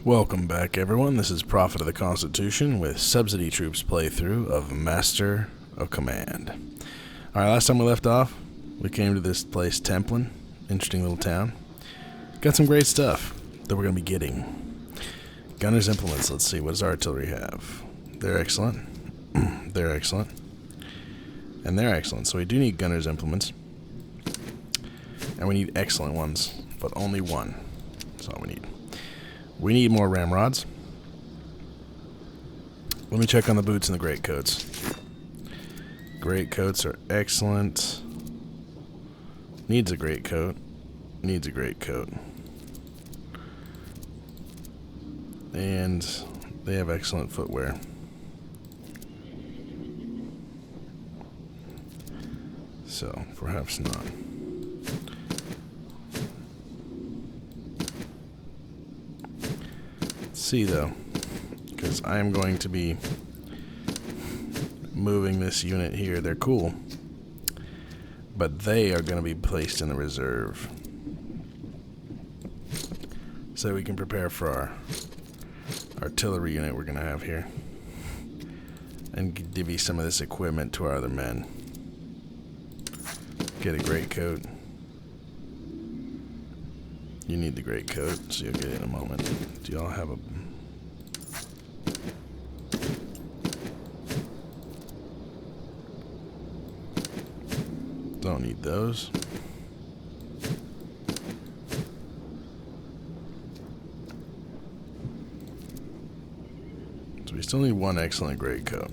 Welcome back, everyone. This is Prophet of the Constitution with Subsidy Troops playthrough of Master of Command. Alright, last time we left off, we came to this place, Templin. Interesting little town. Got some great stuff that we're going to be getting. Gunner's implements. Let's see, what does our artillery have? They're excellent. They're excellent. And they're excellent. So we do need gunner's implements. And we need excellent ones, but only one. That's all we need. We need more ramrods. Let me check on the boots and the greatcoats. Greatcoats are excellent. Needs a greatcoat. Needs a greatcoat. And they have excellent footwear. So, perhaps not. See though, because I am going to be moving this unit here. They're cool, but they are going to be placed in the reserve so we can prepare for our artillery unit we're going to have here and divvy some of this equipment to our other men. Get a greatcoat. You need the greatcoat, so you'll get it in a moment. Do y'all have a... Don't need those. So we still need one excellent greatcoat.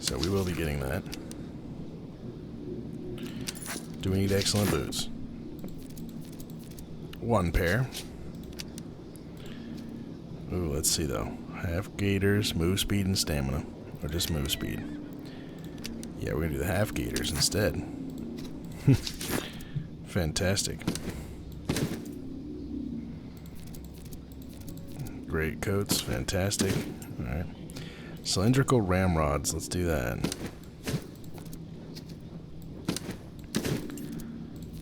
So we will be getting that. Do we need excellent boots? One pair. Ooh, let's see though. Half gaiters, move speed, and stamina. Or just move speed. Yeah, we're gonna do the half gaiters instead. Fantastic. Great coats, fantastic. Alright. Cylindrical ramrods, let's do that.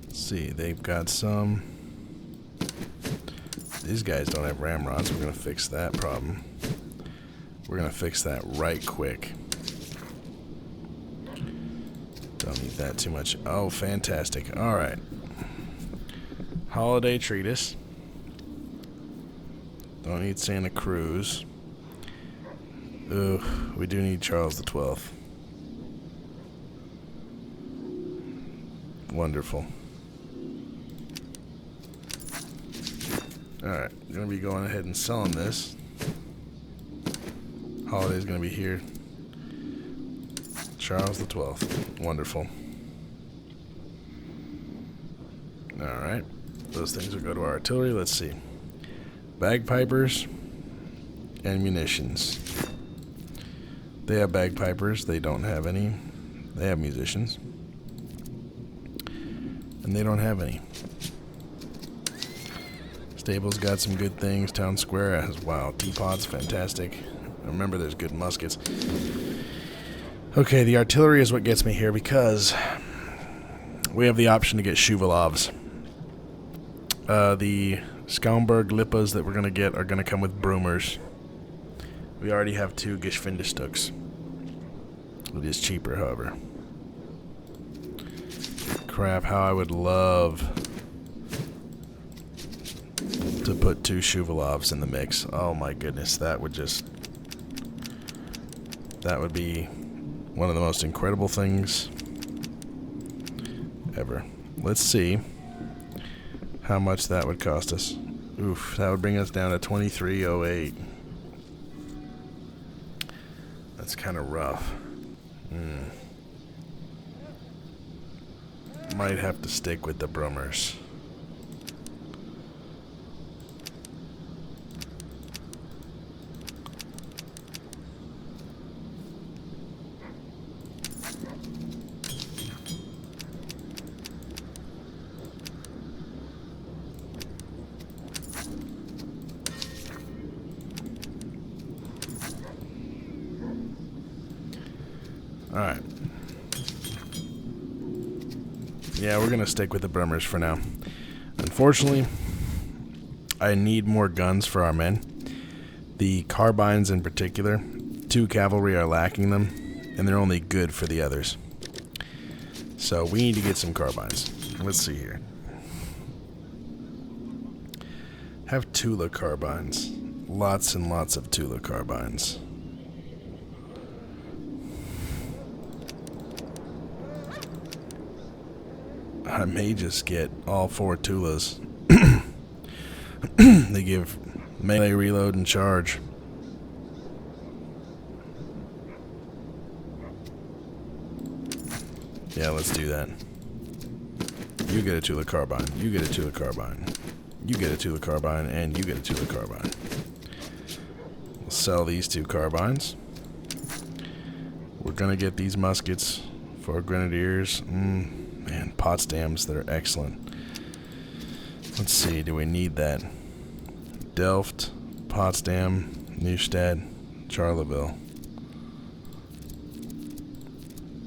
Let's see, they've got some. These guys don't have ramrods. We're going to fix that problem. We're going to fix that right quick. Don't need that too much. Oh, fantastic. Alright. Holiday treatise. Don't need Santa Cruz. Ooh, we do need Charles the 12th. Wonderful. Alright, I'm going to be going ahead and selling this. Holiday's going to be here. Charles the 12th. Wonderful. Alright, those things will go to our artillery. Let's see. Bagpipers and munitions. They have bagpipers. They don't have any. They have musicians. And they don't have any. Stable's got some good things. Town Square has, wow, teapots, fantastic. Remember, there's good muskets. Okay, the artillery is what gets me here because we have the option to get Shuvalovs. The Schaumburg Lippas that we're going to get are going to come with Broomers. We already have 2 Geschwindestuks. It is cheaper, however. Crap, how I would love to put 2 Shuvalovs in the mix. Oh my goodness, that would be one of the most incredible things ever. Let's see how much that would cost us. Oof, that would bring us down to 2308. That's kind of rough. Might have to stick with the Brummers. Alright. Yeah, we're going to stick with the Brummers for now. Unfortunately, I need more guns for our men. The carbines in particular, 2 cavalry are lacking them, and they're only good for the others. So we need to get some carbines. Let's see here. Have Tula carbines. Lots and lots of Tula carbines. I may just get all 4 Tulas. They give melee, reload, and charge. Yeah, let's do that. You get a Tula carbine. You get a Tula carbine. You get a Tula carbine, and you get a Tula carbine. We'll sell these 2 carbines. We're gonna get these muskets for grenadiers. Man, Potsdams, they're excellent. Let's see, do we need that? Delft, Potsdam, Neustadt, Charleville.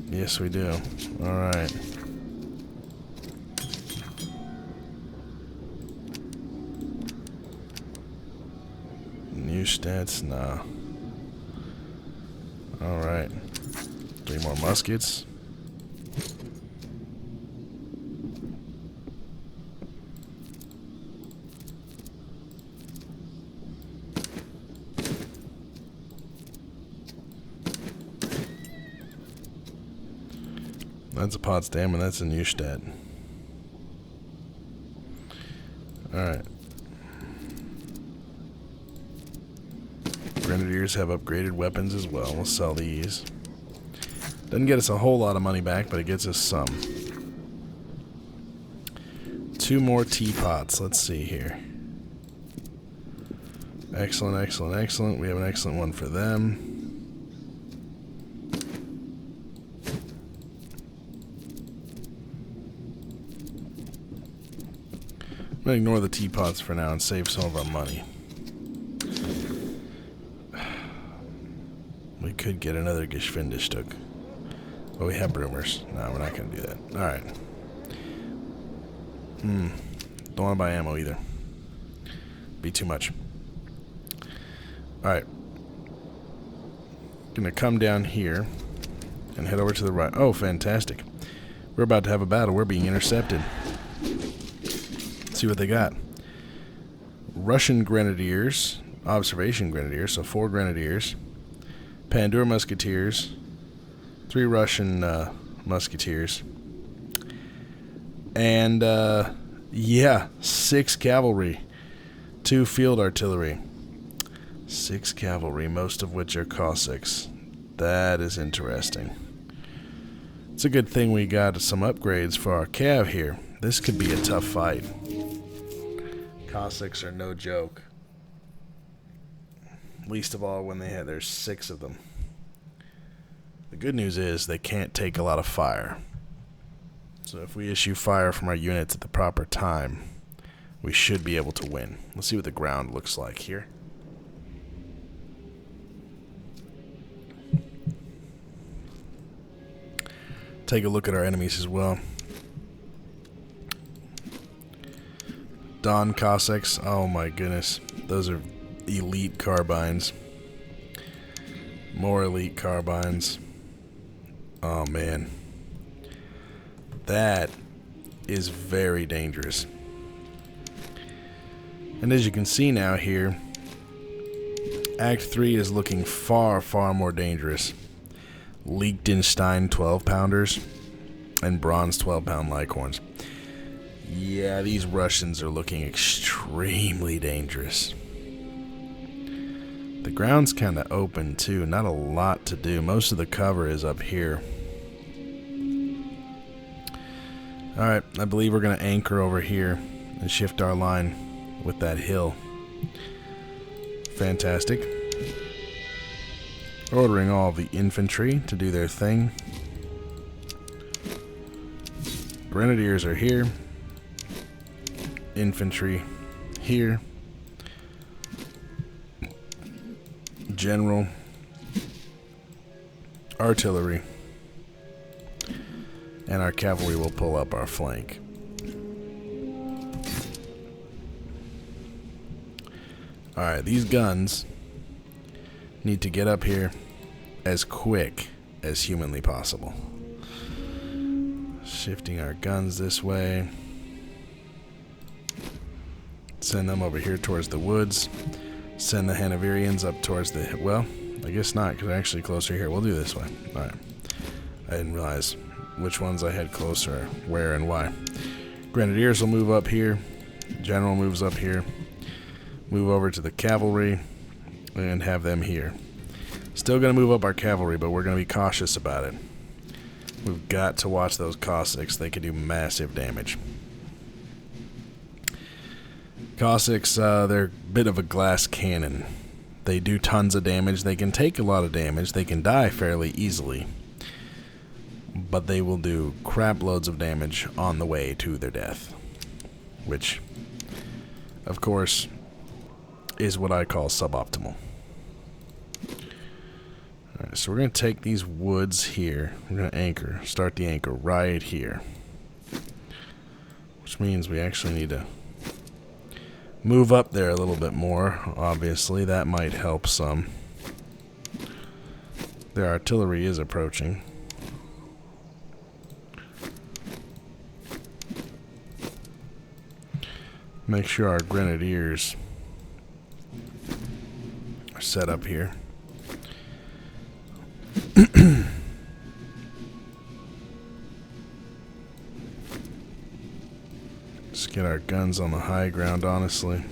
Yes, we do. Alright. Neustadt's, nah. Alright. 3 more muskets. That's a Potsdam, and that's a Neustadt. Alright. Grenadiers have upgraded weapons as well. We'll sell these. Doesn't get us a whole lot of money back, but it gets us some. 2 more teapots. Let's see here. Excellent, excellent, excellent. We have an excellent one for them. I'm going to ignore the teapots for now and save some of our money. We could get another Geschwindigstück. But we have Brumers. No, we're not going to do that. Alright. Don't want to buy ammo either. Be too much. Alright. Gonna come down here and head over to the right. Oh, fantastic. We're about to have a battle. We're being intercepted. Let's see what they got. Russian Grenadiers. Observation Grenadiers. So 4 Grenadiers. Pandur Musketeers. 3 Russian Musketeers. And, yeah, 6 Cavalry. 2 Field Artillery. 6 Cavalry, most of which are Cossacks. That is interesting. It's a good thing we got some upgrades for our cav here. This could be a tough fight. Cossacks are no joke. Least of all when there's 6 of them. The good news is they can't take a lot of fire. So if we issue fire from our units at the proper time, we should be able to win. Let's see what the ground looks like here. Take a look at our enemies as well. Don Cossacks. Oh my goodness. Those are elite carbines. More elite carbines. Oh man. That is very dangerous. And as you can see now here, Act 3 is looking far, far more dangerous. Liechtenstein 12-pounders and bronze 12-pound Lighthorns. Yeah, these Russians are looking extremely dangerous. The ground's kind of open too, not a lot to do. Most of the cover is up here. Alright, I believe we're going to anchor over here and shift our line with that hill. Fantastic. Ordering all the infantry to do their thing. Grenadiers are here. Infantry here. General. Artillery. And our cavalry will pull up our flank. Alright, these guns need to get up here as quick as humanly possible. Shifting our guns this way. Send them over here towards the woods. Send the Hanoverians up towards the... Well, I guess not, because they're actually closer here. We'll do this way. Alright. I didn't realize which ones I had closer, where and why. Grenadiers will move up here. General moves up here. Move over to the cavalry and have them here. Still going to move up our cavalry, but we're going to be cautious about it. We've got to watch those Cossacks. They can do massive damage. Cossacks, they're a bit of a glass cannon. They do tons of damage. They can take a lot of damage. They can die fairly easily. But they will do crap loads of damage on the way to their death. Which, of course, is what I call suboptimal. Alright, so we're going to take these woods here. We're going to anchor. Start the anchor right here. Which means we actually need to move up there a little bit more. Obviously, that might help some. Their artillery is approaching. Make sure our grenadiers are set up here. Just get our guns on the high ground, honestly.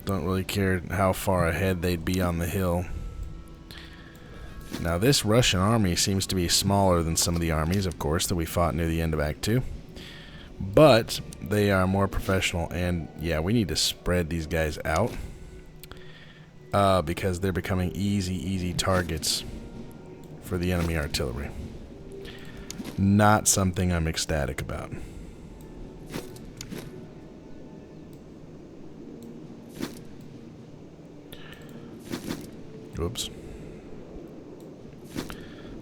Don't really care how far ahead they'd be on the hill. Now this Russian army seems to be smaller than some of the armies, of course, that we fought near the end of Act 2. But they are more professional, and yeah, we need to spread these guys out because they're becoming easy targets for the enemy artillery. Not something I'm ecstatic about. Whoops.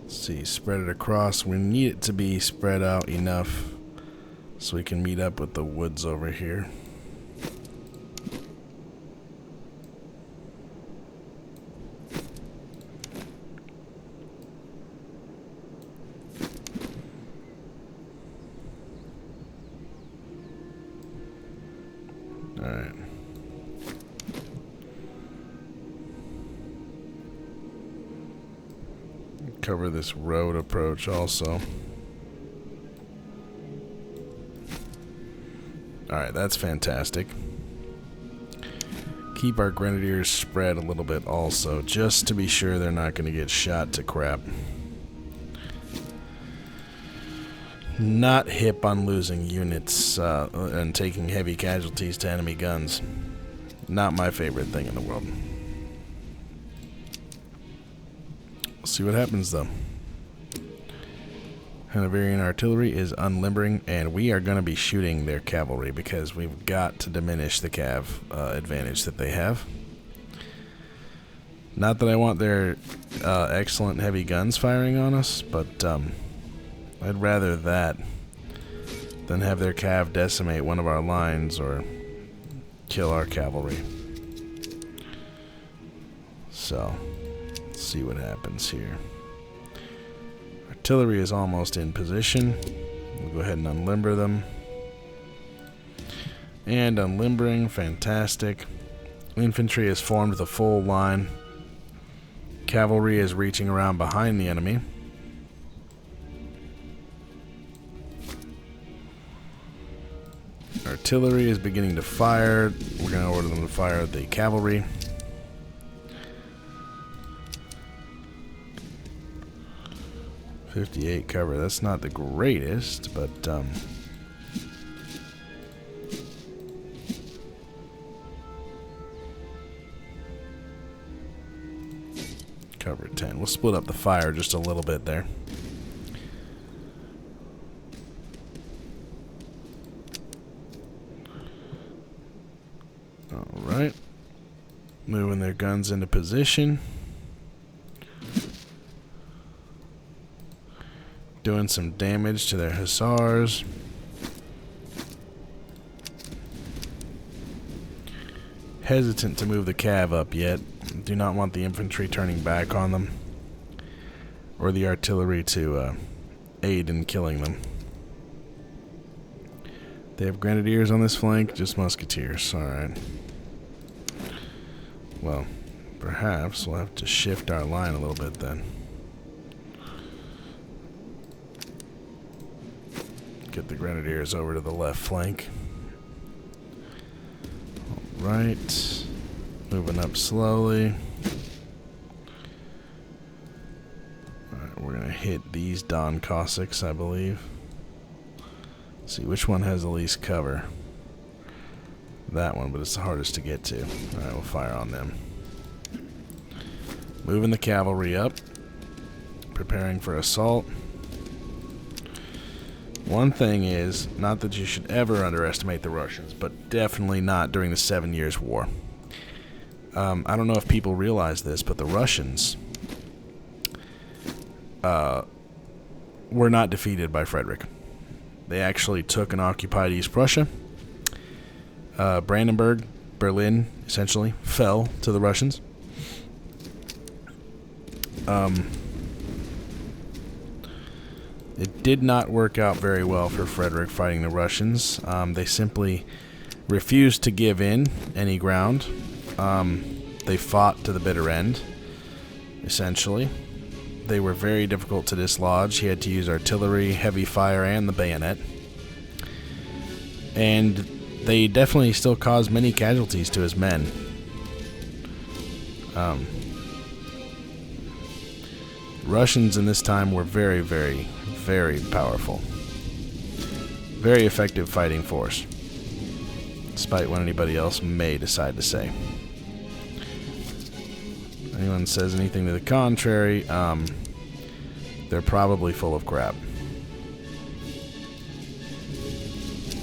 Let's see, spread it across. We need it to be spread out enough so we can meet up with the woods over here. Alright. Cover this road approach also. Alright, that's fantastic. Keep our grenadiers spread a little bit also, just to be sure they're not going to get shot to crap. Not hip on losing units and taking heavy casualties to enemy guns. Not my favorite thing in the world. We'll see what happens though. Hanoverian artillery is unlimbering, and we are going to be shooting their cavalry because we've got to diminish the cav advantage that they have. Not that I want their excellent heavy guns firing on us, but I'd rather that than have their cav decimate one of our lines or kill our cavalry. So, let's see what happens here. Artillery is almost in position. We'll go ahead and unlimber them. And unlimbering, fantastic. Infantry is formed with a full line. Cavalry is reaching around behind the enemy. Artillery is beginning to fire. We're going to order them to fire at the cavalry. .58 cover. That's not the greatest, but cover 10. We'll split up the fire just a little bit there. Alright. Moving their guns into position. Doing some damage to their hussars. hesitant to move the cav up yet. Do not want the infantry turning back on them, or the artillery to aid in killing them. They have grenadiers on this flank, just musketeers. Alright. Well, perhaps we'll have to shift our line a little bit then. Get the grenadiers over to the left flank. Alright. Moving up slowly. Alright, we're going to hit these Don Cossacks, I believe. See which one has the least cover. That one, but it's the hardest to get to. Alright, we'll fire on them. Moving the cavalry up. Preparing for assault. One thing is, not that you should ever underestimate the Russians, but definitely not during the 7 Years' War. I don't know if people realize this, but the Russians were not defeated by Frederick. They actually took and occupied East Prussia. Brandenburg, Berlin, essentially, fell to the Russians. It did not work out very well for Frederick fighting the Russians. They simply refused to give in any ground. They fought to the bitter end, essentially. They were very difficult to dislodge. He had to use artillery, heavy fire, and the bayonet. And they definitely still caused many casualties to his men. Russians in this time were very, very, very powerful. Very effective fighting force, despite what anybody else may decide to say. Anyone says anything to the contrary, they're probably full of crap.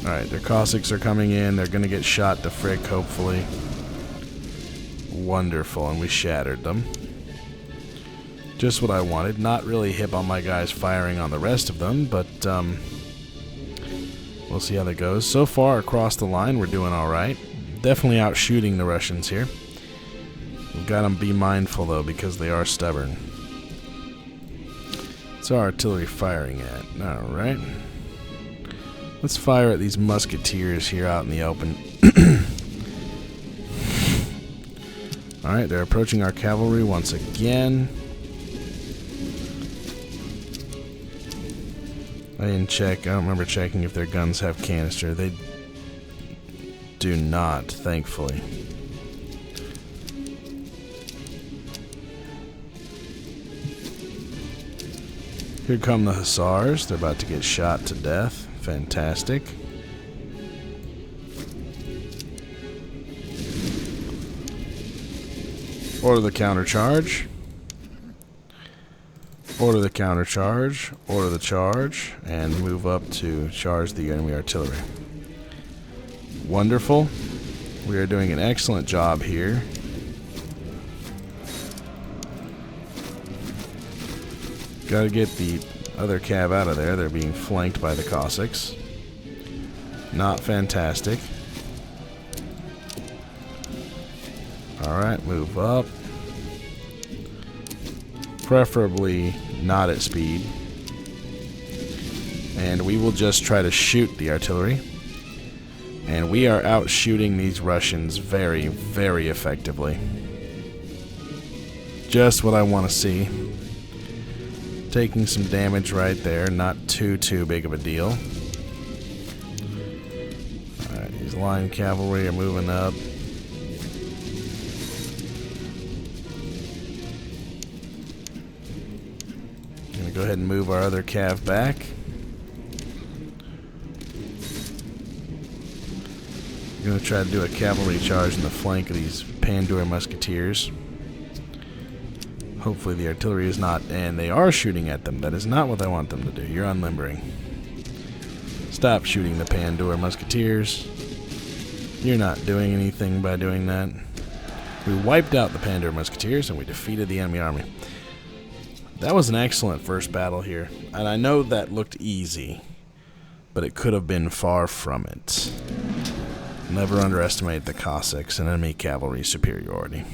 Alright, their Cossacks are coming in. They're going to get shot to frick, hopefully. Wonderful, and we shattered them. Just what I wanted. Not really hip on my guys firing on the rest of them, but we'll see how that goes. So far, across the line, we're doing alright. Definitely out shooting the Russians here. We've got to be mindful, though, because they are stubborn. What's our artillery firing at? Alright. Let's fire at these musketeers here out in the open. Alright, they're approaching our cavalry once again. I didn't check. I don't remember checking if their guns have canister. They do not, thankfully. Here come the hussars. They're about to get shot to death. Fantastic. Order the countercharge. Order the countercharge. Order the charge. And move up to charge the enemy artillery. Wonderful. We are doing an excellent job here. Gotta get the other cav out of there. They're being flanked by the Cossacks. Not fantastic. Alright, move up. Preferably not at speed. And we will just try to shoot the artillery. And we are out shooting these Russians very, very effectively. Just what I want to see. Taking some damage right there, not too big of a deal. Alright, these line cavalry are moving up. Gonna go ahead and move our other cav back. We're gonna try to do a cavalry charge in the flank of these Pandur musketeers. Hopefully the artillery is not, and they are shooting at them. That is not what I want them to do. You're unlimbering. Stop shooting the Pandur musketeers. You're not doing anything by doing that. We wiped out the Pandur musketeers and we defeated the enemy army. That was an excellent first battle here. And I know that looked easy, but it could have been far from it. Never underestimate the Cossacks and enemy cavalry superiority.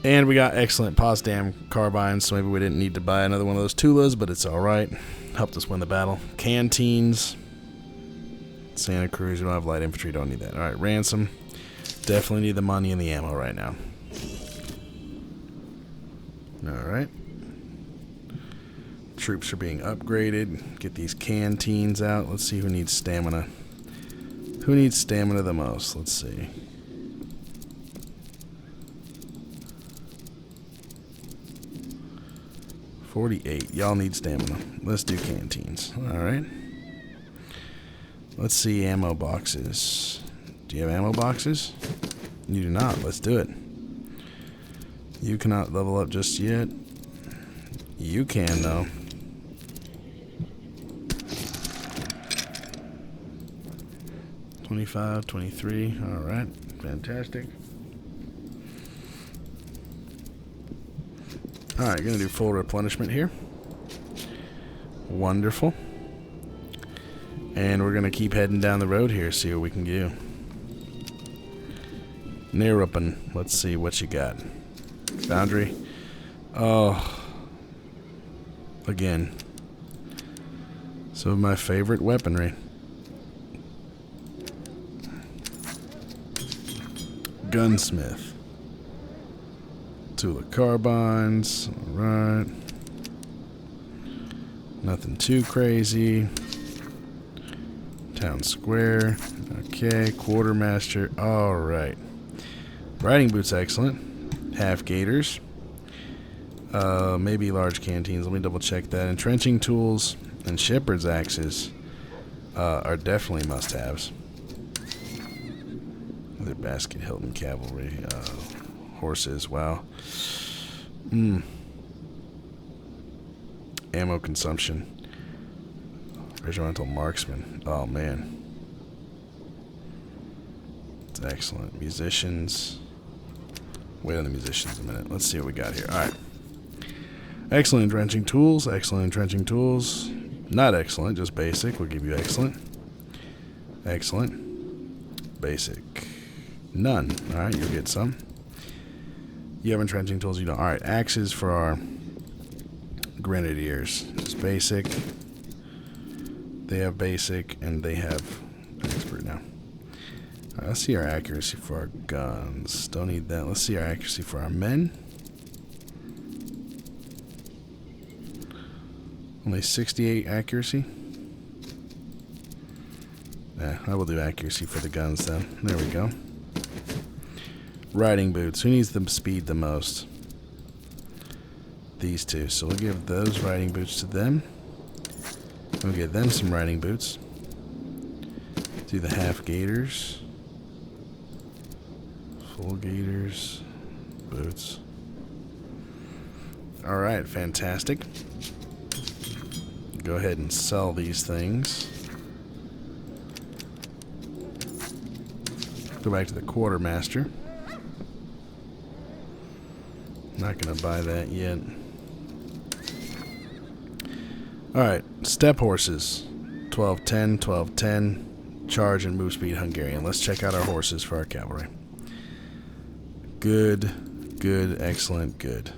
And we got excellent Potsdam carbines, so maybe we didn't need to buy another one of those Tulas, but it's alright. Helped us win the battle. Canteens. Santa Cruz, we don't have light infantry, don't need that. Alright, ransom. Definitely need the money and the ammo right now. Alright. Troops are being upgraded. Get these canteens out. Let's see who needs stamina. Who needs stamina the most? Let's see. $48. Y'all need stamina. Let's do canteens. Alright. Let's see ammo boxes. Do you have ammo boxes? You do not. Let's do it. You cannot level up just yet. You can, though. $25, $23. Alright. Fantastic. Alright, gonna do full replenishment here. Wonderful. And we're gonna keep heading down the road here, see what we can do. Neruppen, let's see what you got. Foundry. Oh. Again. Some of my favorite weaponry. Gunsmith. Tula carbines. Alright. Nothing too crazy. Town square. Okay. Quartermaster. Alright. Riding boots, excellent. Half gaiters. Maybe large canteens. Let me double check that. Entrenching tools and shepherd's axes are definitely must-haves. Other basket Hilton cavalry. Horses, wow. Ammo consumption. Regimental marksman. Oh, man. It's excellent. Musicians. Wait on the musicians a minute. Let's see what we got here. Alright. Excellent entrenching tools. Excellent entrenching tools. Not excellent, just basic. We'll give you excellent. Excellent. Basic. None. Alright, you'll get some. You have entrenching tools, you don't. Alright, axes for our grenadiers. Just basic. They have basic, and they have expert now. Alright, let's see our accuracy for our guns. Don't need that. Let's see our accuracy for our men. Only 68 accuracy. Yeah, I will do accuracy for the guns then. There we go. Riding boots. Who needs the speed the most? These two. So we'll give those riding boots to them. We'll get them some riding boots. Do the half gaiters. Full gaiters. Boots. Alright, fantastic. Go ahead and sell these things. Go back to the quartermaster. Not gonna buy that yet. Alright, step horses. 1210, 1210. Charge and move speed Hungarian. Let's check out our horses for our cavalry. Good, good, excellent, good.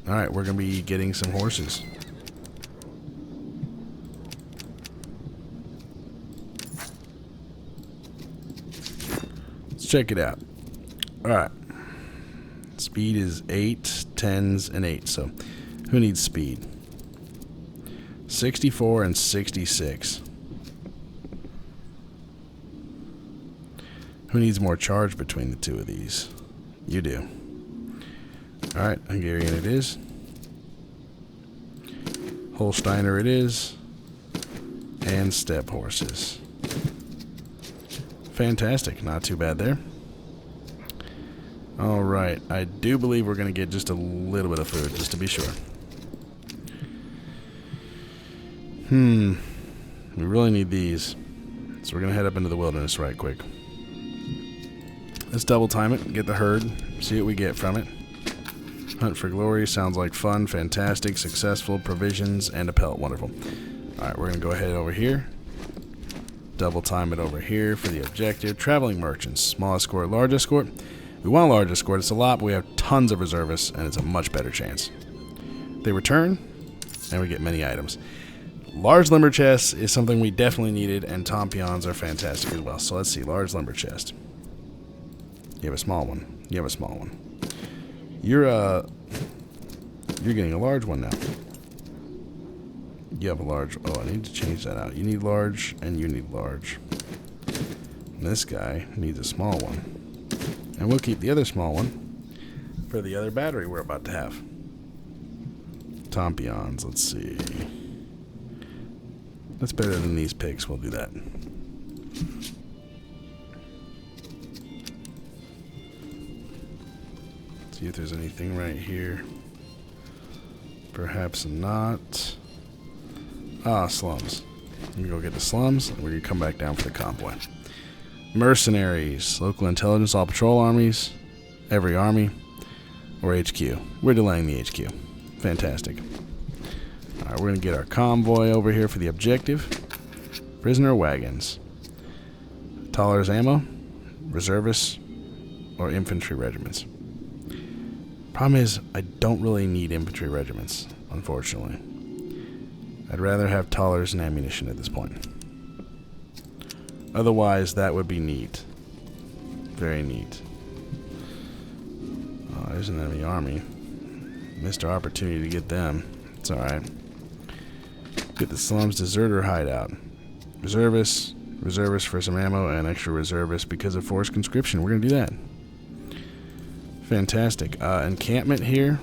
Alright, we're going to be getting some horses. Let's check it out. Alright. Speed is 8, 10s, and 8. So, who needs speed? 64 and 66. Who needs more charge between the two of these? You do. Alright, Hungarian it is. Holsteiner it is. And step horses. Fantastic. Not too bad there. Alright, I do believe we're going to get just a little bit of food, just to be sure. We really need these. So we're going to head up into the wilderness right quick. Let's double time it, get the herd, see what we get from it. Hunt for glory sounds like fun, fantastic, successful, provisions, and a pelt. Wonderful. Alright, we're going to go ahead over here. Double time it over here for the objective. Traveling merchants. Small escort, large escort. We want a large escort. It's a lot, but we have tons of reservists, and it's a much better chance. They return, and we get many items. Large limber chest is something we definitely needed, and tompions are fantastic as well. So let's see. Large limber chest. You have a small one. You have a small one. You're getting a large one now. You have a large. Oh, I need to change that out. You need large, and you need large. And this guy needs a small one. And we'll keep the other small one for the other battery we're about to have. Tompions, let's see. That's better than these pigs. We'll do that. See if there's anything right here. Perhaps not. Ah, slums. Let me go get the slums, and we're going to come back down for the convoy. Mercenaries. Local intelligence, all patrol armies. Every army. Or HQ. We're delaying the HQ. Fantastic. Alright, we're going to get our convoy over here for the objective. Prisoner wagons. Tollers ammo. Reservists. Or infantry regiments. Problem is, I don't really need infantry regiments, unfortunately. I'd rather have Tollers and ammunition at this point. Otherwise, that would be neat. Very neat. Oh, there's an enemy army. Missed our opportunity to get them. It's alright. Get the slums deserter hideout. Reservists. Reservists for some ammo and extra reservists because of forced conscription. We're going to do that. Fantastic. Encampment here.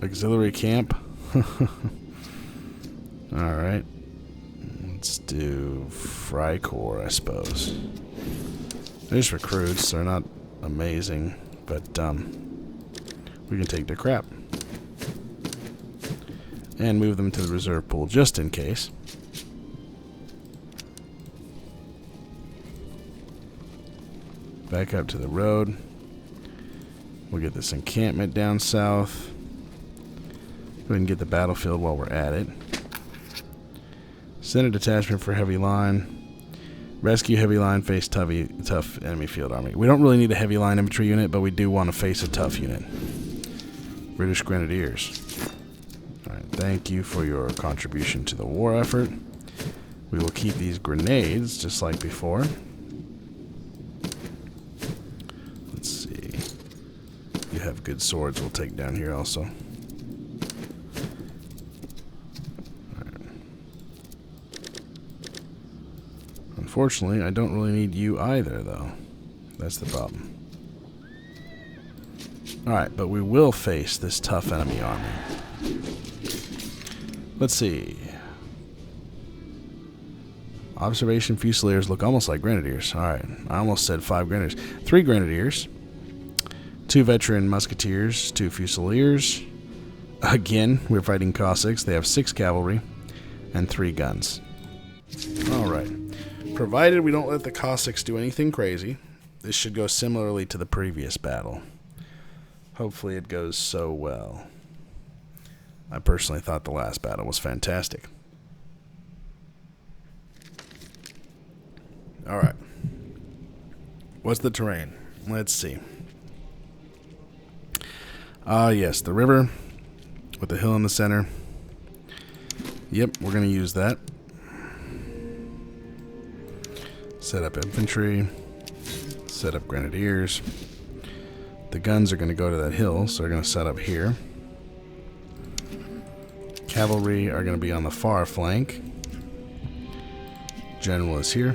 Auxiliary camp. Alright. Let's do Frycorps, I suppose. They're just recruits. They're not amazing. But we can take their crap. And move them to the reserve pool just in case. Back up to the road. We'll get this encampment down south. Go ahead and get the battlefield while we're at it. Send a detachment for heavy line. Rescue heavy line, face tough enemy field army. We don't really need a heavy line infantry unit, but we do want to face a tough unit. British Grenadiers. Alright, thank you for your contribution to the war effort. We will keep these grenades just like before. You have good swords we'll take down here also. Right. Unfortunately, I don't really need you either, though. That's the problem. Alright, but we will face this tough enemy army. Let's see. Observation Fusiliers look almost like Grenadiers. Alright, I almost said 5 Grenadiers. 3 Grenadiers. 2 veteran musketeers, 2 fusiliers. Again, we're fighting Cossacks. They have 6 cavalry and 3 guns. Alright. Provided we don't let the Cossacks do anything crazy, this should go similarly to the previous battle. Hopefully it goes so well. I personally thought the last battle was fantastic. Alright. What's the terrain? Let's see. Yes, the river with the hill in the center. Yep, we're going to use that. Set up infantry. Set up grenadiers. The guns are going to go to that hill, so they're going to set up here. Cavalry are going to be on the far flank. General is here.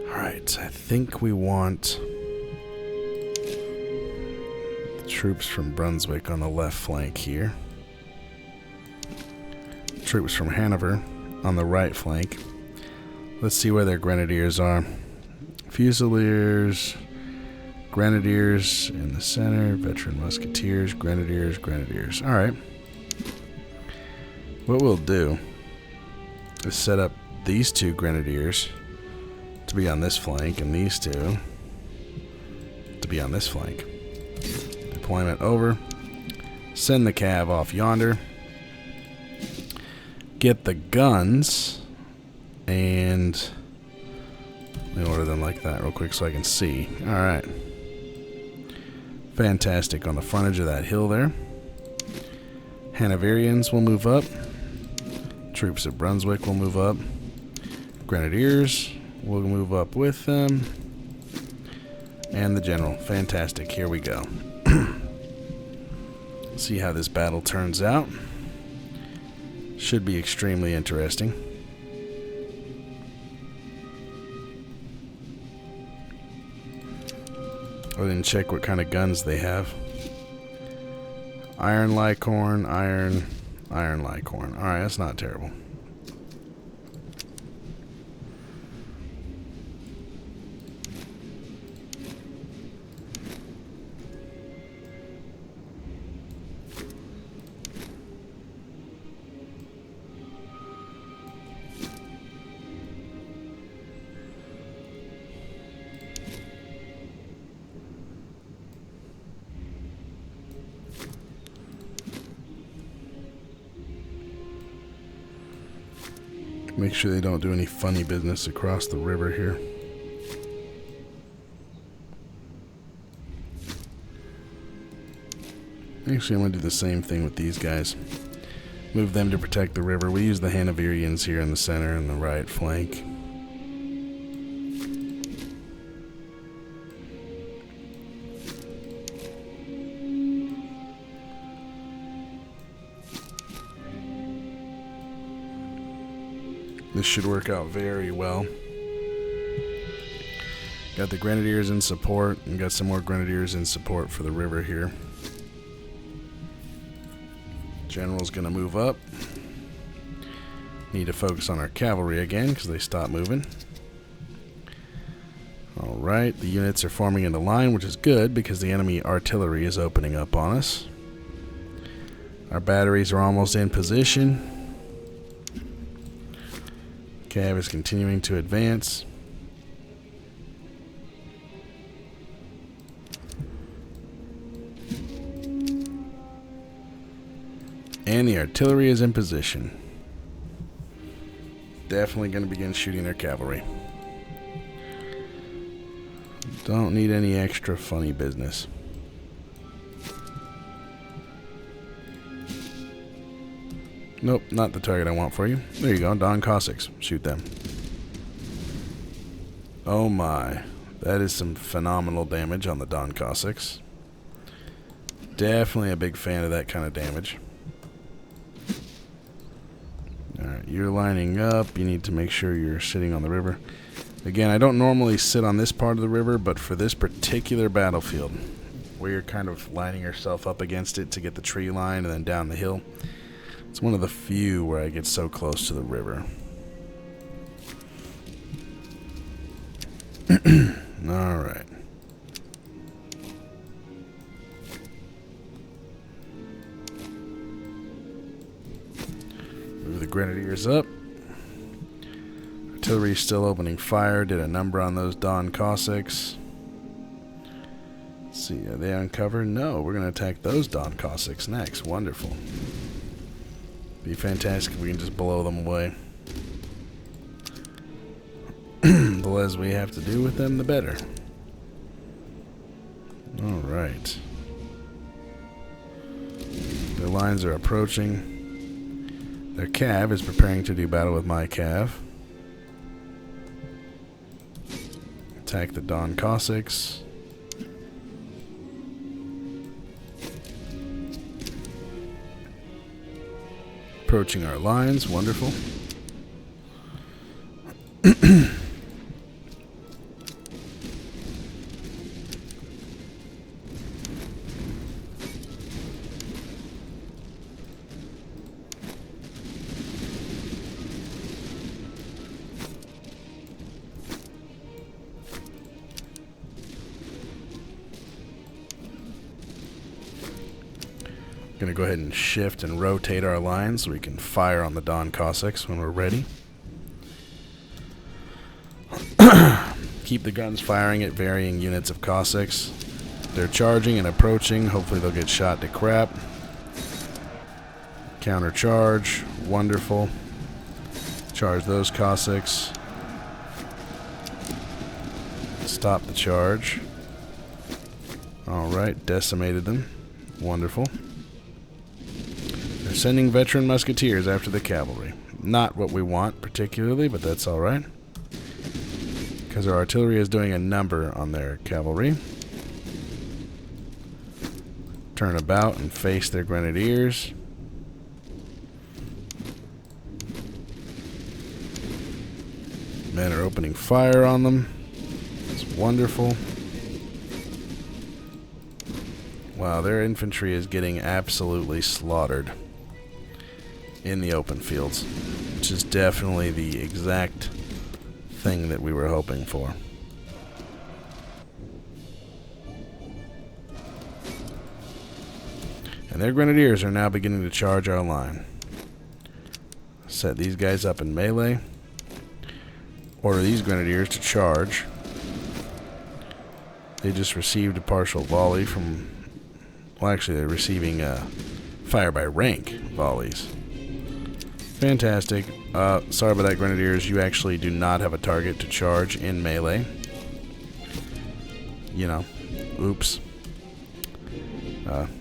Alright, I think we want troops from Brunswick on the left flank here. Troops from Hanover on the right flank. Let's see where their grenadiers are. Fusiliers, grenadiers in the center, veteran musketeers, grenadiers, grenadiers. Alright. What we'll do is set up these 2 grenadiers to be on this flank and these 2 be on this flank. Deployment over. Send the cav off yonder. Get the guns. And let me order them like that real quick so I can see. Alright. Fantastic. On the frontage of that hill there. Hanoverians will move up. Troops of Brunswick will move up. Grenadiers will move up with them. And the general. Fantastic. Here we go. See how this battle turns out. Should be extremely interesting. I didn't check what kind of guns they have. Iron Licorn, iron Licorn. Alright, that's not terrible. Make sure they don't do any funny business across the river here. Actually, I'm going to do the same thing with these guys. Move them to protect the river. We use the Hanoverians here in the center and the right flank. This should work out very well. Got the Grenadiers in support, and got some more Grenadiers in support for the river here. General's going to move up. Need to focus on our cavalry again because they stopped moving. Alright, the units are forming into line, which is good because the enemy artillery is opening up on us. Our batteries are almost in position. Cav is continuing to advance. And the artillery is in position. Definitely going to begin shooting their cavalry. Don't need any extra funny business. Nope, not the target I want for you. There you go, Don Cossacks. Shoot them. Oh my. That is some phenomenal damage on the Don Cossacks. Definitely a big fan of that kind of damage. Alright, you're lining up. You need to make sure you're sitting on the river. Again, I don't normally sit on this part of the river, but for this particular battlefield, where you're kind of lining yourself up against it to get the tree line and then down the hill, it's one of the few where I get so close to the river. Alright. Move the Grenadiers up. Artillery still opening fire. Did a number on those Don Cossacks. Let's see, are they on cover? No, we're going to attack those Don Cossacks next. Wonderful. Be fantastic if we can just blow them away. The less we have to do with them, the better. Alright. Their lines are approaching. Their cav is preparing to do battle with my cav. Attack the Don Cossacks. Approaching our lines, wonderful. Going to go ahead and shift and rotate our lines so we can fire on the Don Cossacks when we're ready. Keep the guns firing at varying units of Cossacks. They're charging and approaching. Hopefully they'll get shot to crap. Counter charge. Wonderful. Charge those Cossacks. Stop the charge. Alright, decimated them. Wonderful. They're sending veteran musketeers after the cavalry. Not what we want particularly, but that's alright. Because our artillery is doing a number on their cavalry. Turn about and face their grenadiers. Men are opening fire on them. It's wonderful. Wow, their infantry is getting absolutely slaughtered in the open fields, which is definitely the exact thing that we were hoping for. And their grenadiers are now beginning to charge our line. Set these guys up in melee. Order these grenadiers to charge. They just received a partial volley from... Well, actually, they're receiving fire by rank volleys. Fantastic. Sorry about that, grenadiers. You actually do not have a target to charge in melee. You know. Oops.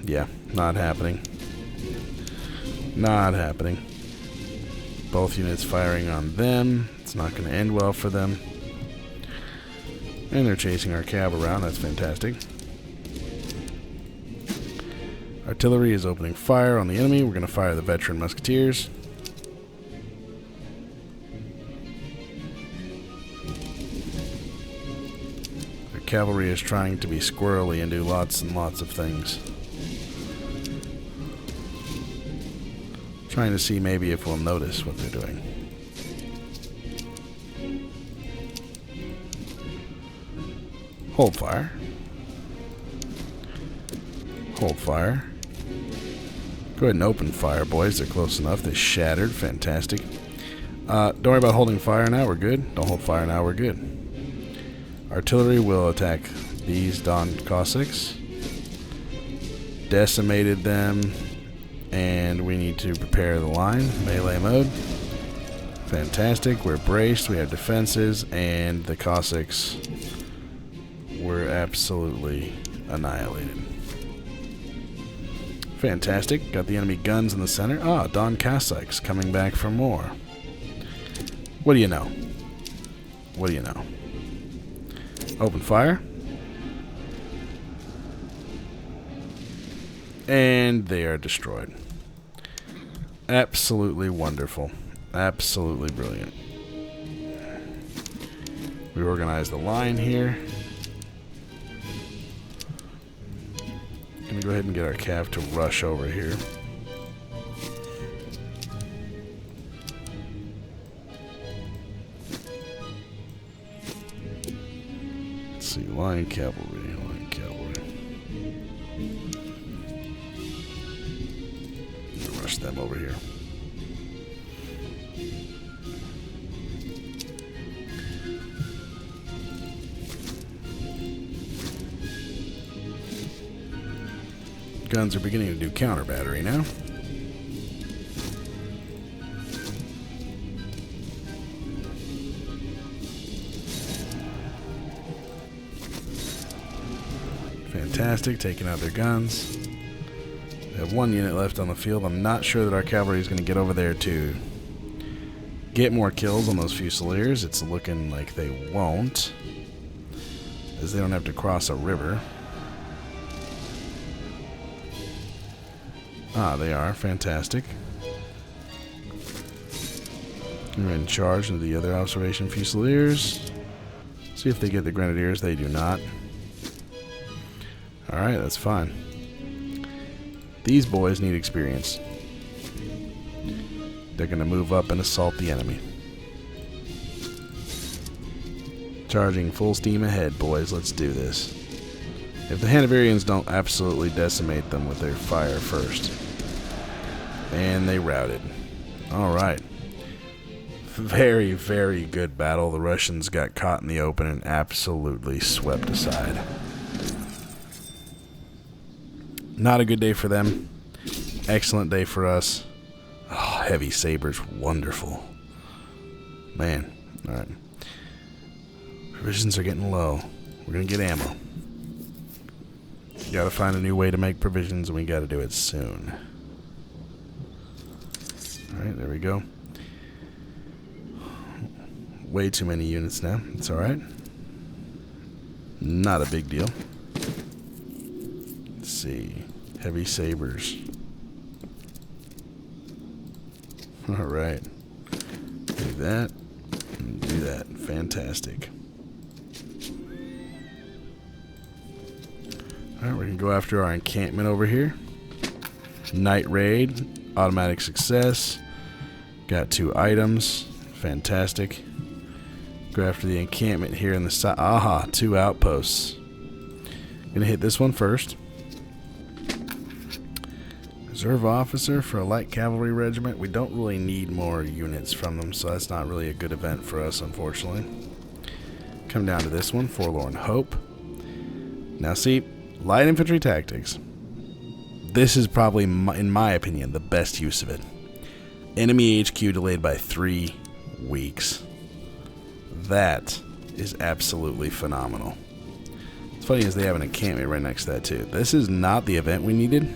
Yeah, not happening. Not happening. Both units firing on them. It's not going to end well for them. And they're chasing our cab around. That's fantastic. Artillery is opening fire on the enemy. We're going to fire the veteran musketeers. Their cavalry is trying to be squirrely and do lots and lots of things. Trying to see maybe if we'll notice what they're doing. Hold fire. Hold fire. Go ahead and open fire, boys. They're close enough. They shattered. Fantastic. Don't worry about holding fire now. We're good. Don't hold fire now. We're good. Artillery will attack these Don Cossacks. Decimated them. And we need to prepare the line. Melee mode. Fantastic. We're braced. We have defenses. And the Cossacks were absolutely annihilated. Fantastic. Got the enemy guns in the center. Ah, Don Cossacks coming back for more. What do you know? What do you know? Open fire. And they are destroyed. Absolutely wonderful. Absolutely brilliant. We organize the line here. Gonna go ahead and get our cav to rush over here. Let's see, line cavalry, line cavalry. Rush them over here. Guns are beginning to do counter battery now. Fantastic, taking out their guns. We have one unit left on the field. I'm not sure that our cavalry is going to get over there to get more kills on those Fusiliers. It's looking like they won't, as they don't have to cross a river. Ah, they are. Fantastic. We're in charge of the other observation Fusiliers. See if they get the Grenadiers. They do not. Alright, that's fine. These boys need experience. They're going to move up and assault the enemy. Charging full steam ahead, boys. Let's do this. If the Hanoverians don't absolutely decimate them with their fire first. And they routed. Alright. Very, very good battle. The Russians got caught in the open and absolutely swept aside. Not a good day for them. Excellent day for us. Oh, heavy sabers, wonderful. Man, alright. Provisions are getting low. We're gonna get ammo. Gotta find a new way to make provisions, and we gotta do it soon. Alright, there we go. Way too many units now. It's alright. Not a big deal. Let's see. Heavy sabers. Alright. Do that. And do that. Fantastic. Alright, we're going to go after our encampment over here. Night raid. Automatic success. Got 2 items. Fantastic. Go after the encampment here in the side. Aha, 2 outposts. Gonna hit this one first. Reserve officer for a light cavalry regiment. We don't really need more units from them, so that's not really a good event for us, unfortunately. Come down to this one, Forlorn Hope. Now see, light infantry tactics. This is probably, in my opinion, the best use of it. Enemy HQ delayed by 3 weeks. That is absolutely phenomenal. What's funny is they have an encampment right next to that too. This is not the event we needed.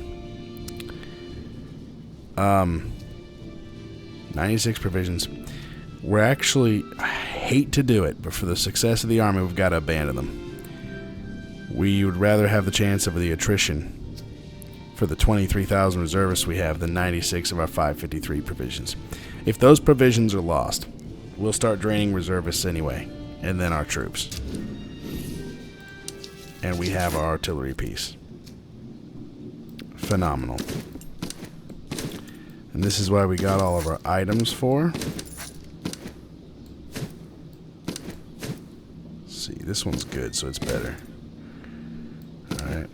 96 provisions. We're actually, I hate to do it, but for the success of the army, we've got to abandon them. We would rather have the chance of the attrition for the 23,000 reservists we have than 96 of our 553 provisions. If those provisions are lost, we'll start draining reservists anyway, and then our troops. And we have our artillery piece. Phenomenal. And this is why we got all of our items for. Let's see, this one's good, so it's better. Alright.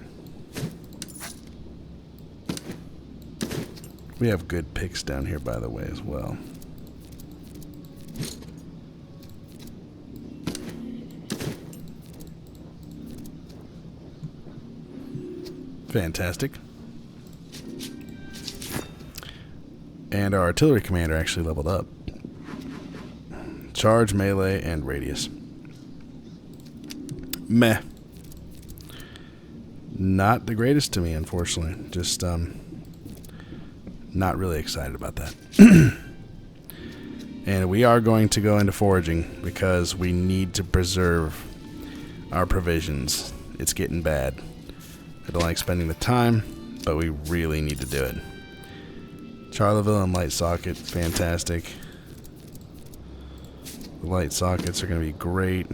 We have good picks down here, by the way, as well. Fantastic. And our artillery commander actually leveled up. Charge, melee, and radius. Meh. Not the greatest to me, unfortunately. Just, not really excited about that. And we are going to go into foraging because we need to preserve our provisions. It's getting bad. I don't like spending the time, but we really need to do it. Charleville and light socket, fantastic. The light sockets are going to be great.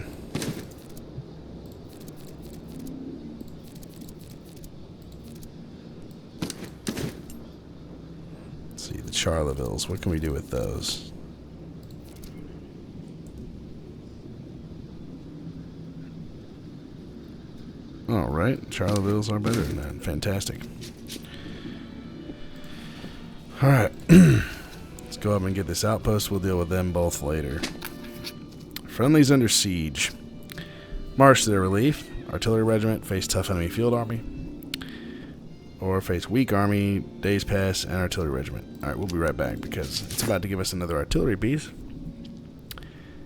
Let's see, the Charlevilles, what can we do with those? Alright, Charlevilles are better than that. Fantastic. Alright, let's go up and get this outpost. We'll deal with them both later. Friendlies under siege. March to their relief. Artillery regiment, face tough enemy field army. Or face weak army, days pass, and artillery regiment. Alright, we'll be right back because it's about to give us another artillery piece.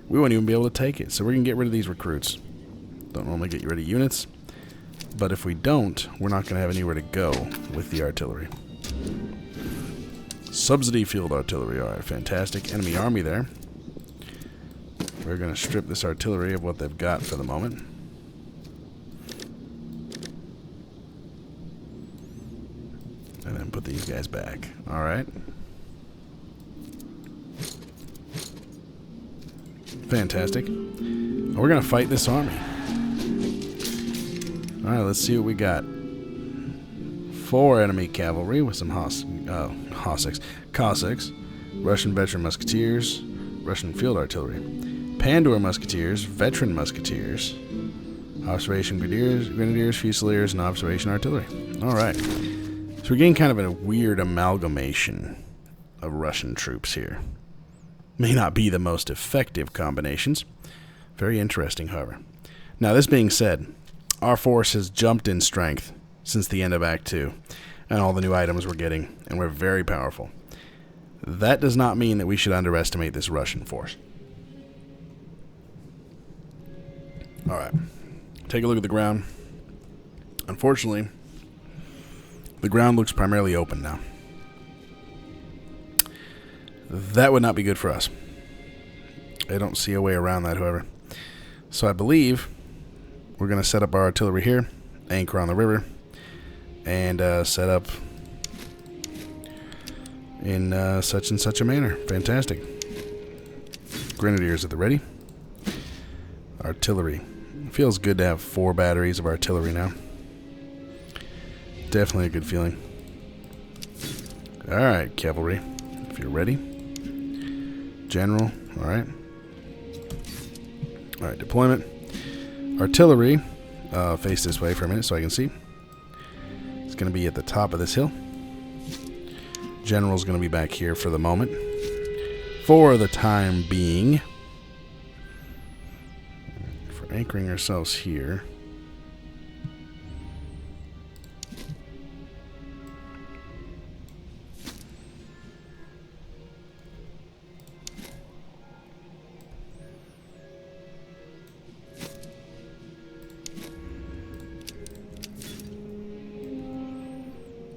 We won't even be able to take it, so we're going to get rid of these recruits. Don't normally get rid of units, but if we don't, we're not going to have anywhere to go with the artillery. Subsidy field artillery. Alright, fantastic. Enemy army there. We're going to strip this artillery of what they've got for the moment. And then put these guys back. Alright. Fantastic. We're going to fight this army. Alright, let's see what we got. 4 enemy cavalry with some Cossacks, Russian veteran musketeers, Russian field artillery, Pandor musketeers, veteran musketeers, observation grenadiers, fusiliers, and observation artillery. Alright. So we're getting kind of a weird amalgamation of Russian troops here. May not be the most effective combinations. Very interesting, however. Now, this being said, our force has jumped in strength since the end of Act 2, and all the new items we're getting, and we're very powerful. That does not mean that we should underestimate this Russian force. Alright, take a look at the ground. Unfortunately, the ground looks primarily open now. That would not be good for us. I don't see a way around that, however. So I believe we're going to set up our artillery here, anchor on the river, and set up in such and such a manner. Fantastic. Grenadiers at the ready. Artillery. It feels good to have 4 batteries of artillery now. Definitely a good feeling. Alright, cavalry. If you're ready. General. Alright. Alright, deployment. Artillery. Face this way for a minute so I can see. It's going to be at the top of this hill. General's going to be back here for the moment. For the time being. For anchoring ourselves here.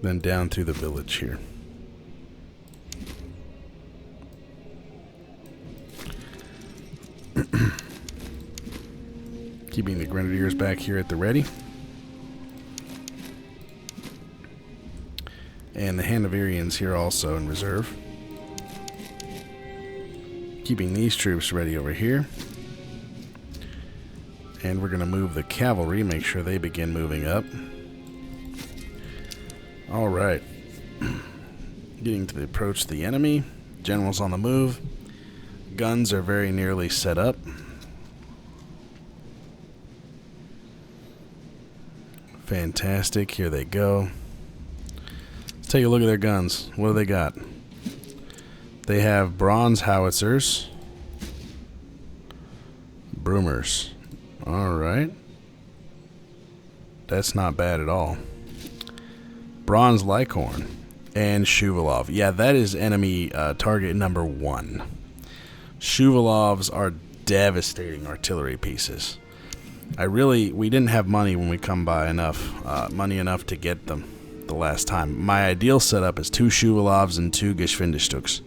Then down through the village here. Keeping the grenadiers back here at the ready. And the Hanoverians here also in reserve. Keeping these troops ready over here. And we're going to move the cavalry, make sure they begin moving up. Alright. Getting to approach the enemy. General's on the move. Guns are very nearly set up. Fantastic. Here they go. Let's take a look at their guns. What do they got? They have bronze howitzers. Broomers. Alright. That's not bad at all. Bronze Lycorn and Shuvalov. Yeah, that is enemy target number 1. Shuvalovs are devastating artillery pieces. We didn't have money when we come by money enough to get them the last time. My ideal setup is 2 Shuvalovs and 2 Geschwindestuks.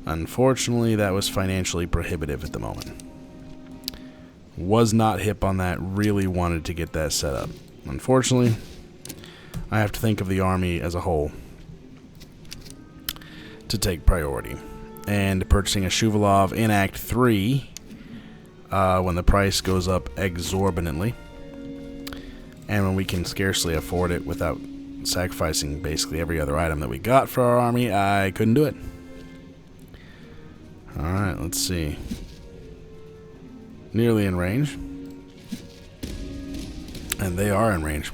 Unfortunately, that was financially prohibitive at the moment. Was not hip on that, really wanted to get that set up. Unfortunately, I have to think of the army as a whole to take priority. And purchasing a Shuvalov in Act 3 when the price goes up exorbitantly. And when we can scarcely afford it without sacrificing basically every other item that we got for our army, I couldn't do it. Alright, let's see. Nearly in range. And they are in range.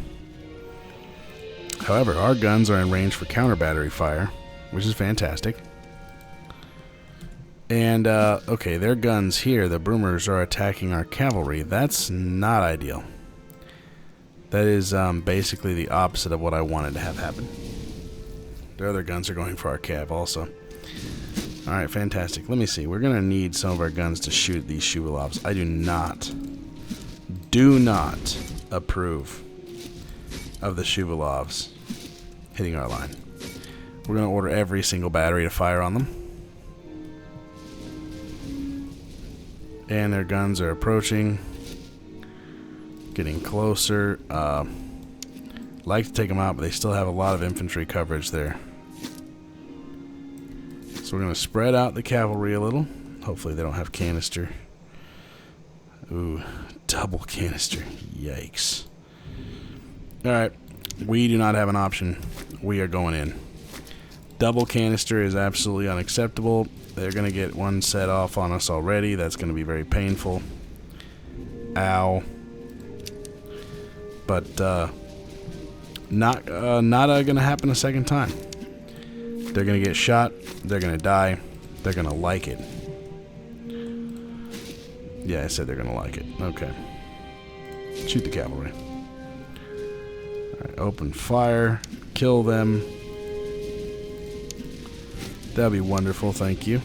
However, our guns are in range for counter battery fire, which is fantastic. And, okay, their guns here, the Broomers, are attacking our cavalry. That's not ideal. That is basically the opposite of what I wanted to have happen. Their other guns are going for our cav also. Alright, fantastic. Let me see. We're going to need some of our guns to shoot these Shuvalovs. I do not approve of the Shuvalovs hitting our line. We're going to order every single battery to fire on them. And their guns are approaching. Getting closer. Like to take them out, but they still have a lot of infantry coverage there. So we're going to spread out the cavalry a little. Hopefully they don't have canister. Ooh, double canister. Yikes. Alright. We do not have an option. We are going in. Double canister is absolutely unacceptable. They're going to get one set off on us already. That's going to be very painful. Ow. But not going to happen a second time. They're going to get shot. They're going to die. They're going to like it. Yeah, I said they're going to like it. Okay. Shoot the cavalry. Alright, open fire. Kill them. That'd be wonderful, thank you.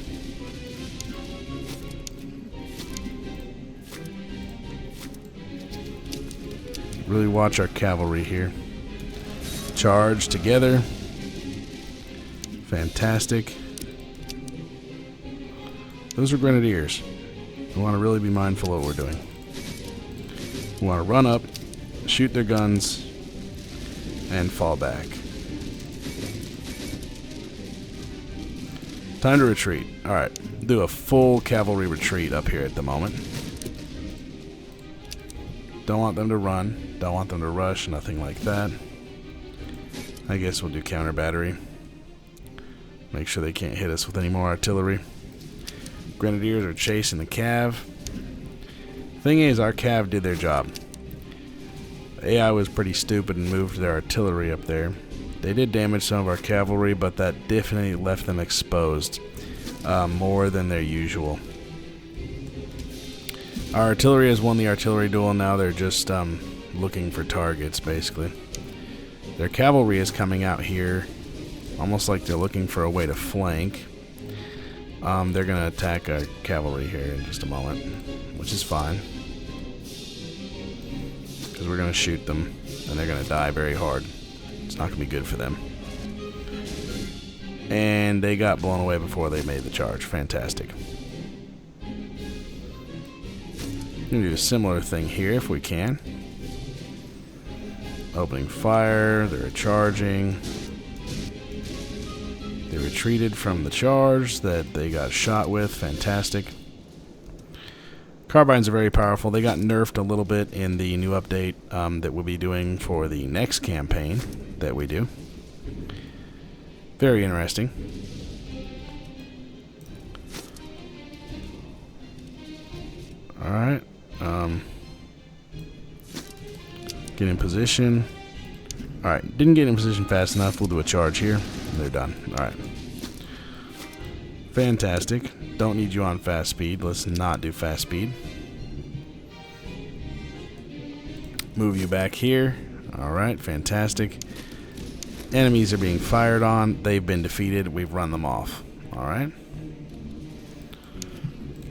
Really watch our cavalry here. Charge together. Fantastic. Those are grenadiers. We want to really be mindful of what we're doing. We want to run up, shoot their guns, and fall back. Time to retreat. Alright, do a full cavalry retreat up here at the moment. Don't want them to run. Don't want them to rush. Nothing like that. I guess we'll do counter battery. Make sure they can't hit us with any more artillery. Grenadiers are chasing the cav. Thing is, our cav did their job. AI was pretty stupid and moved their artillery up there. They did damage some of our cavalry, but that definitely left them exposed more than their usual. Our artillery has won the artillery duel. Now they're just looking for targets, basically. Their cavalry is coming out here, almost like they're looking for a way to flank. They're going to attack our cavalry here in just a moment, which is fine. Because we're going to shoot them, and they're going to die very hard. It's not going to be good for them. And they got blown away before they made the charge. Fantastic. We're going to do a similar thing here if we can. Opening fire. They're charging. They retreated from the charge that they got shot with. Fantastic. Carbines are very powerful. They got nerfed a little bit in the new update that we'll be doing for the next campaign that we do. Very interesting. Alright. Get in position. Alright, didn't get in position fast enough. We'll do a charge here. And they're done. Alright. Fantastic. Don't need you on fast speed. Let's not do fast speed. Move you back here. Alright, fantastic. Enemies are being fired on. They've been defeated. We've run them off. Alright.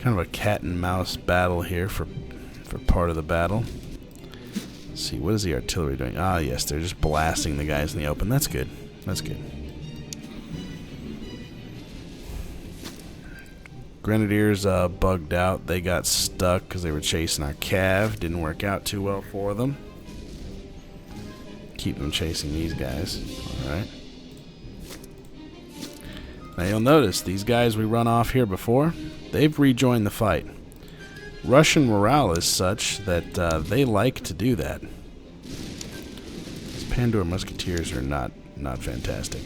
Kind of a cat and mouse battle here for part of the battle. Let's see, what is the artillery doing? Ah, yes, they're just blasting the guys in the open. That's good. That's good. Grenadiers bugged out. They got stuck because they were chasing our cav. Didn't work out too well for them. Keep them chasing these guys. Alright. Now you'll notice these guys we run off here before, they've rejoined the fight. Russian morale is such that they like to do that. These Pandora Musketeers are not fantastic.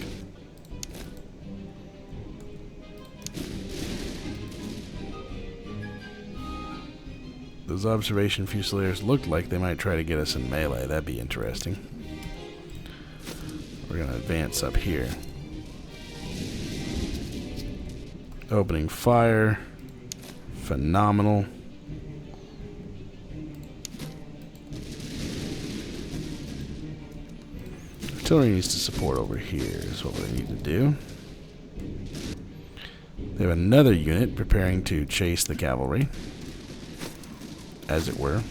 Those observation fusiliers looked like they might try to get us in melee. That'd be interesting. We're going to advance up here. Opening fire. Phenomenal. Artillery needs to support over here is what we need to do. They have another unit preparing to chase the cavalry, as it were.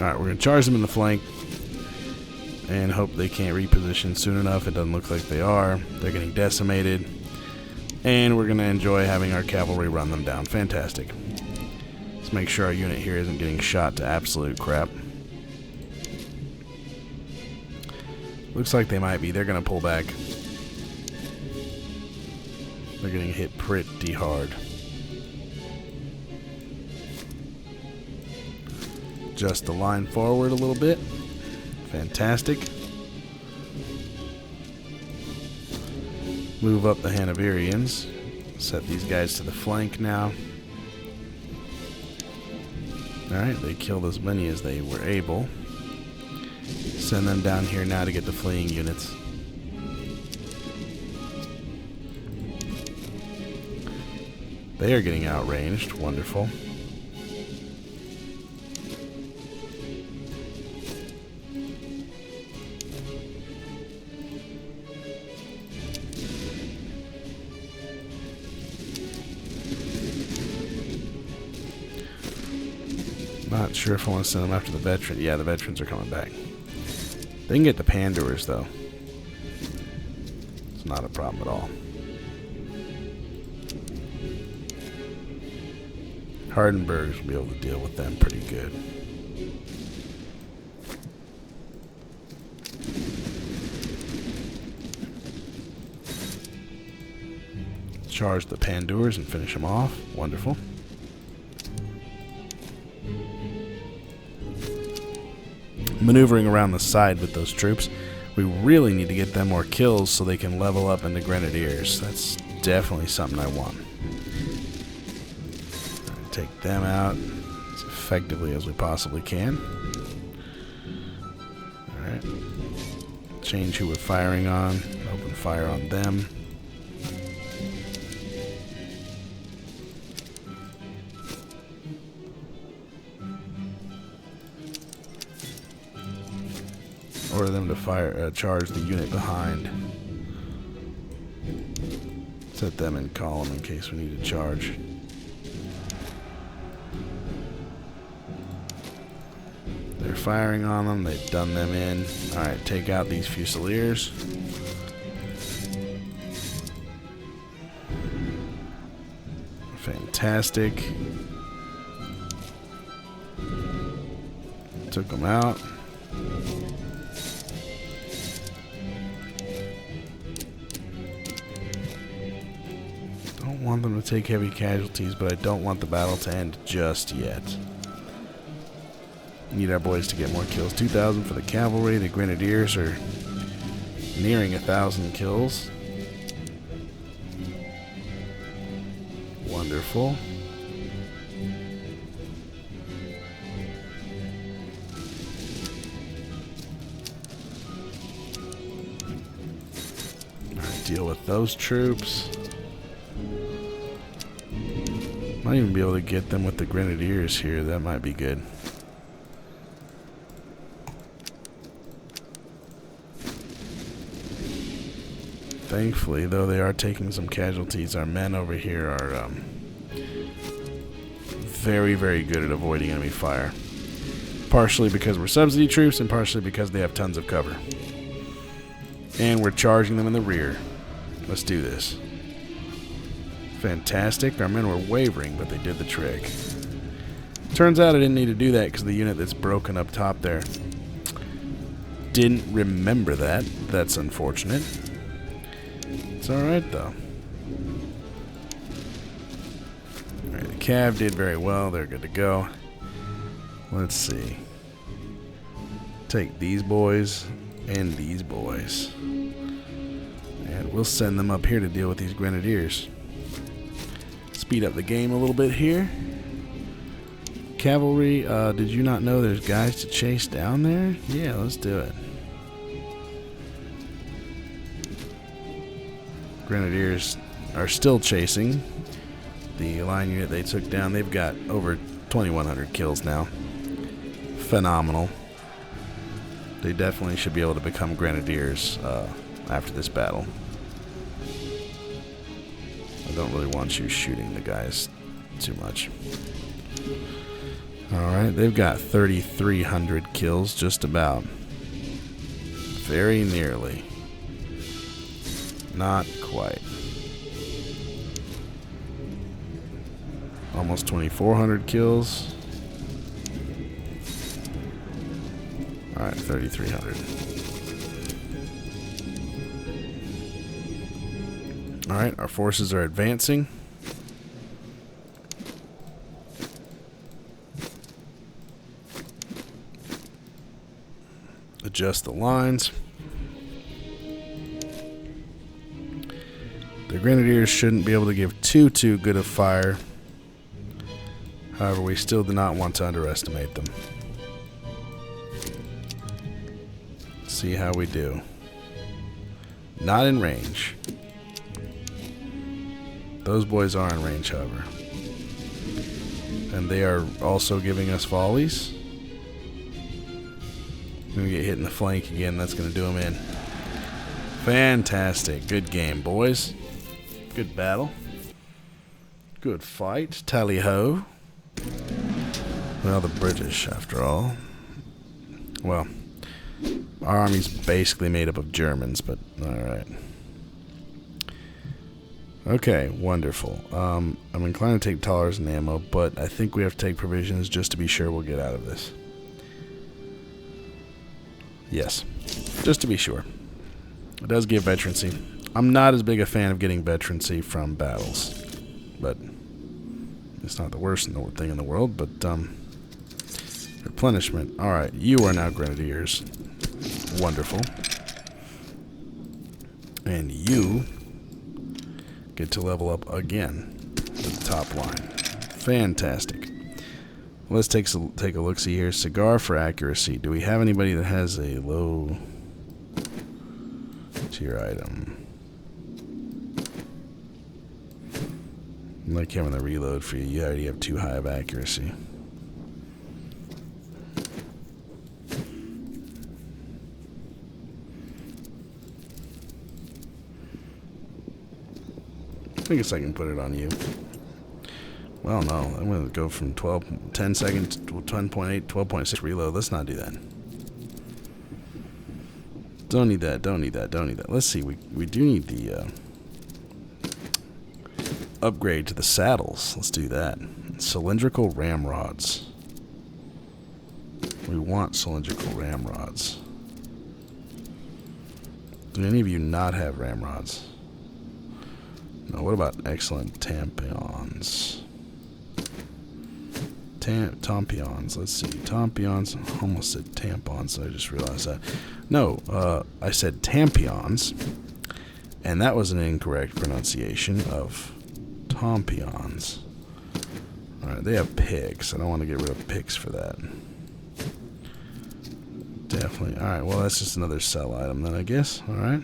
Alright, we're going to charge them in the flank and hope they can't reposition soon enough. It doesn't look like they are. They're getting decimated. And we're going to enjoy having our cavalry run them down. Fantastic. Let's make sure our unit here isn't getting shot to absolute crap. Looks like they might be. They're going to pull back. They're getting hit pretty hard. Adjust the line forward a little bit. Fantastic. Move up the Hanoverians. Set these guys to the flank now. Alright, they killed as many as they were able. Send them down here now to get the fleeing units. They are getting outranged. Wonderful. Not sure if I want to send them after the veteran. Yeah, the veterans are coming back. They can get the Pandors, though. It's not a problem at all. Hardenbergs will be able to deal with them pretty good. Charge the Pandors and finish them off. Wonderful. Maneuvering around the side with those troops. We really need to get them more kills so they can level up into Grenadiers. That's definitely something I want. Take them out as effectively as we possibly can. Alright. Change who we're firing on. Open fire on them. Order them to fire, charge the unit behind. Set them in column in case we need to charge. They're firing on them. They've done them in. Alright, take out these Fusiliers. Fantastic. Took them out. Don't want them to take heavy casualties, but I don't want the battle to end just yet. Need our boys to get more kills. 2,000 for the cavalry. The Grenadiers are nearing 1,000 kills. Wonderful. Alright, deal with those troops. Might even be able to get them with the Grenadiers here. That might be good. Thankfully, though they are taking some casualties, our men over here are very, very good at avoiding enemy fire. Partially because we're subsidy troops, and partially because they have tons of cover. And we're charging them in the rear. Let's do this. Fantastic. Our men were wavering, but they did the trick. Turns out I didn't need to do that because the unit that's broken up top there didn't remember that. That's unfortunate. It's alright, though. Alright, the Cav did very well. They're good to go. Let's see. Take these boys and these boys. And we'll send them up here to deal with these Grenadiers. Speed up the game a little bit here. Cavalry, did you not know there's guys to chase down there? Yeah, let's do it. Grenadiers are still chasing the line unit they took down. They've got over 2,100 kills now. Phenomenal. They definitely should be able to become Grenadiers after this battle. I don't really want you shooting the guys too much. Alright, they've got 3,300 kills, just about. Very nearly. Not quite. Almost 2,400 kills. Alright, 3,300. Alright, our forces are advancing. Adjust the lines. The Grenadiers shouldn't be able to give too good a fire. However, we still do not want to underestimate them. Let's see how we do. Not in range. Those boys are in range, however. And they are also giving us volleys. We're going to get hit in the flank again. That's going to do them in. Fantastic. Good game, boys. Good battle. Good fight. Tally-ho. Well, the British, after all. Well, our army's basically made up of Germans, but alright. Okay, wonderful. I'm inclined to take dollars and ammo, but I think we have to take provisions just to be sure we'll get out of this. Yes, just to be sure. It does give veterancy. I'm not as big a fan of getting veterancy from battles, but it's not the worst thing in the world. But replenishment. All right, you are now Grenadiers. Wonderful. And you get to level up again to the top line. Fantastic. Let's take a look-see here. Cigar for accuracy. Do we have anybody that has a low tier item? I'm like having the reload for you. You already have too high of accuracy. I guess I can put it on you. Well, no. I'm going to go from 10 seconds to 10.8, 12.6 reload. Let's not do that. Don't need that. Don't need that. Don't need that. Let's see. We do need the upgrade to the saddles. Let's do that. Cylindrical ramrods. We want cylindrical ramrods. Do any of you not have ramrods? No, what about excellent tampions? Tampions, let's see. Tampions, almost said tampons, I just realized that. No, I said tampions, and that was an incorrect pronunciation of tampions. Alright, they have pigs. I don't want to get rid of pigs for that. Definitely. Alright, well, that's just another sell item then, I guess. Alright.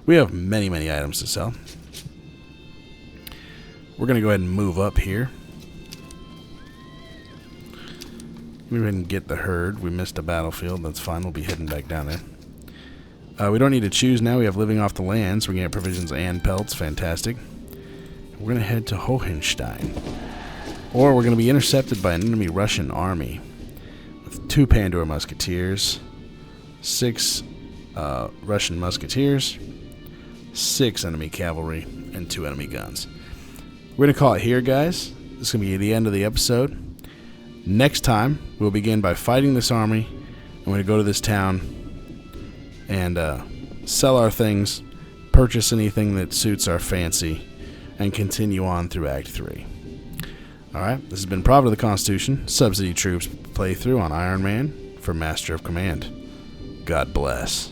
We have many items to sell. We're going to go ahead and move up here. Move ahead and get the herd. We missed a battlefield. That's fine. We'll be heading back down there. We don't need to choose now. We have living off the land, so we can get provisions and pelts. Fantastic. We're going to head to Hohenstein. Or we're going to be intercepted by an enemy Russian army with 2 Pandora musketeers, 6 Russian musketeers, 6 enemy cavalry, and 2 enemy guns. We're going to call it here, guys. This is going to be the end of the episode. Next time, we'll begin by fighting this army. I'm going to go to this town and sell our things, purchase anything that suits our fancy, and continue on through Act 3. Alright, this has been Prophet of the Constitution, Subsidy Troops playthrough on Ironman for Master of Command. God bless.